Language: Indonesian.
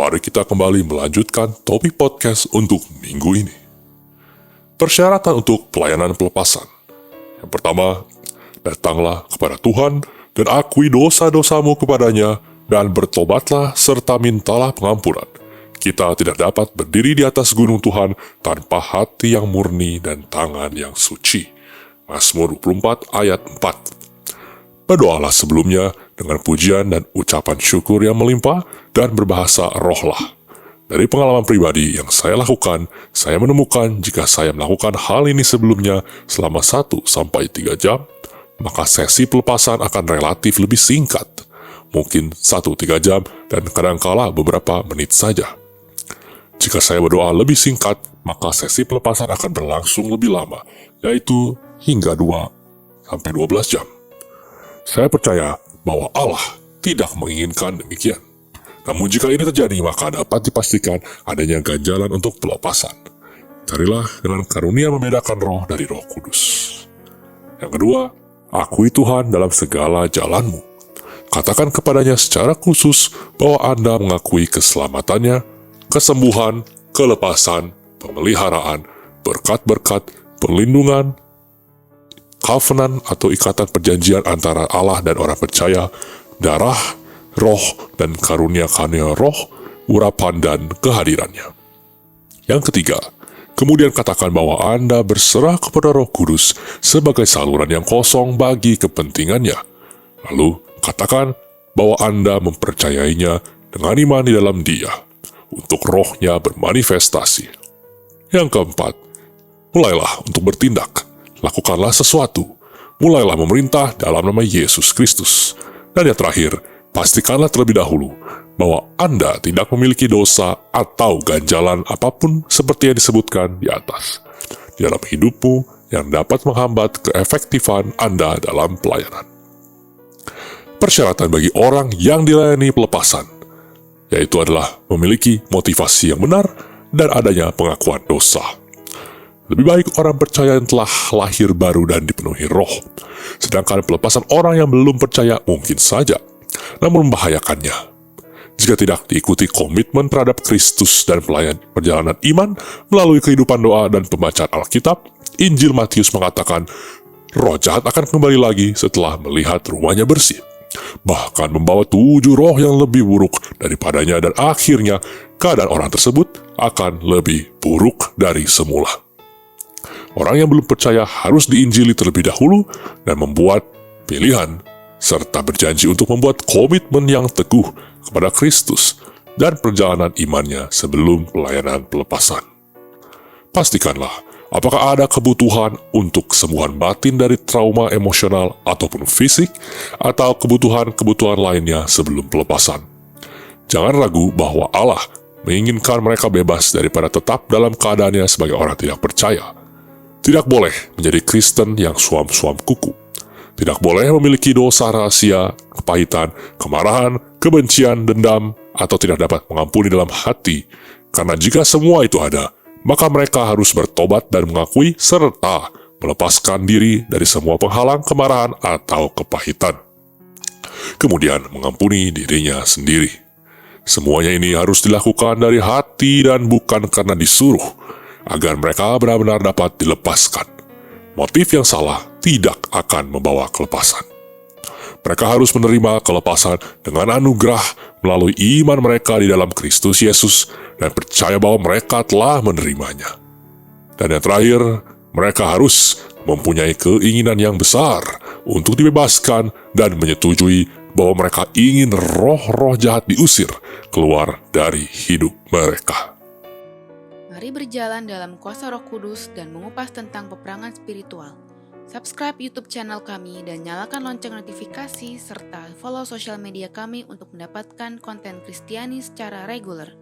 mari kita kembali melanjutkan topik podcast untuk minggu ini. Persyaratan untuk pelayanan pelepasan. Yang pertama, datanglah kepada Tuhan dan akui dosa-dosamu kepadanya dan bertobatlah serta mintalah pengampunan. Kita tidak dapat berdiri di atas gunung Tuhan tanpa hati yang murni dan tangan yang suci. Mazmur 24 ayat 4. Berdoalah sebelumnya dengan pujian dan ucapan syukur yang melimpah dan berbahasa rohlah. Dari pengalaman pribadi yang saya lakukan, saya menemukan jika saya melakukan hal ini sebelumnya selama 1-3 jam, maka sesi pelepasan akan relatif lebih singkat. Mungkin 1-3 jam dan kadangkala beberapa menit saja. Jika saya berdoa lebih singkat, maka sesi pelepasan akan berlangsung lebih lama, yaitu hingga 2-12 jam. Saya percaya bahwa Allah tidak menginginkan demikian. Namun jika ini terjadi, maka dapat dipastikan adanya ganjalan untuk pelepasan. Carilah dengan karunia membedakan roh dari Roh Kudus. Yang kedua, akui Tuhan dalam segala jalanmu. Katakan kepadanya secara khusus bahwa Anda mengakui keselamatannya, kesembuhan, kelepasan, pemeliharaan, berkat-berkat, perlindungan, covenant atau ikatan perjanjian antara Allah dan orang percaya, darah, roh, dan karunia-karunia roh, urapan dan kehadirannya. Yang ketiga, kemudian katakan bahwa Anda berserah kepada Roh Kudus sebagai saluran yang kosong bagi kepentingannya. Lalu, katakan bahwa Anda mempercayainya dengan iman di dalam Dia, untuk rohnya bermanifestasi. Yang keempat, mulailah untuk bertindak. Lakukanlah sesuatu. Mulailah memerintah dalam nama Yesus Kristus. Dan yang terakhir, pastikanlah terlebih dahulu bahwa Anda tidak memiliki dosa atau ganjalan apapun seperti yang disebutkan di atas di dalam hidupmu yang dapat menghambat keefektifan Anda dalam pelayanan. Persyaratan bagi orang yang dilayani pelepasan, yaitu adalah memiliki motivasi yang benar dan adanya pengakuan dosa. Lebih baik orang percaya yang telah lahir baru dan dipenuhi roh. Sedangkan pelepasan orang yang belum percaya mungkin saja, namun membahayakannya. Jika tidak diikuti komitmen terhadap Kristus dan perjalanan iman melalui kehidupan doa dan pembacaan Alkitab, Injil Matius mengatakan, roh jahat akan kembali lagi setelah melihat rumahnya bersih. Bahkan membawa 7 roh yang lebih buruk daripadanya dan akhirnya keadaan orang tersebut akan lebih buruk dari semula. Orang yang belum percaya harus diinjili terlebih dahulu dan membuat pilihan, serta berjanji untuk membuat komitmen yang teguh kepada Kristus dan perjalanan imannya sebelum pelayanan pelepasan. Pastikanlah apakah ada kebutuhan untuk kesembuhan batin dari trauma emosional ataupun fisik, atau kebutuhan-kebutuhan lainnya sebelum pelepasan. Jangan ragu bahwa Allah menginginkan mereka bebas daripada tetap dalam keadaannya sebagai orang tidak percaya. Tidak boleh menjadi Kristen yang suam-suam kuku. Tidak boleh memiliki dosa rahasia, kepahitan, kemarahan, kebencian, dendam, atau tidak dapat mengampuni dalam hati. Karena jika semua itu ada, maka mereka harus bertobat dan mengakui serta melepaskan diri dari semua penghalang kemarahan atau kepahitan. Kemudian mengampuni dirinya sendiri. Semuanya ini harus dilakukan dari hati dan bukan karena disuruh, agar mereka benar-benar dapat dilepaskan. Motif yang salah tidak akan membawa kelepasan. Mereka harus menerima kelepasan dengan anugerah melalui iman mereka di dalam Kristus Yesus dan percaya bahwa mereka telah menerimanya. Dan yang terakhir, mereka harus mempunyai keinginan yang besar untuk dibebaskan dan menyetujui bahwa mereka ingin roh-roh jahat diusir keluar dari hidup mereka. Mari berjalan dalam kuasa Roh Kudus dan mengupas tentang peperangan spiritual. Subscribe YouTube channel kami dan nyalakan lonceng notifikasi serta follow sosial media kami untuk mendapatkan konten Kristiani secara reguler.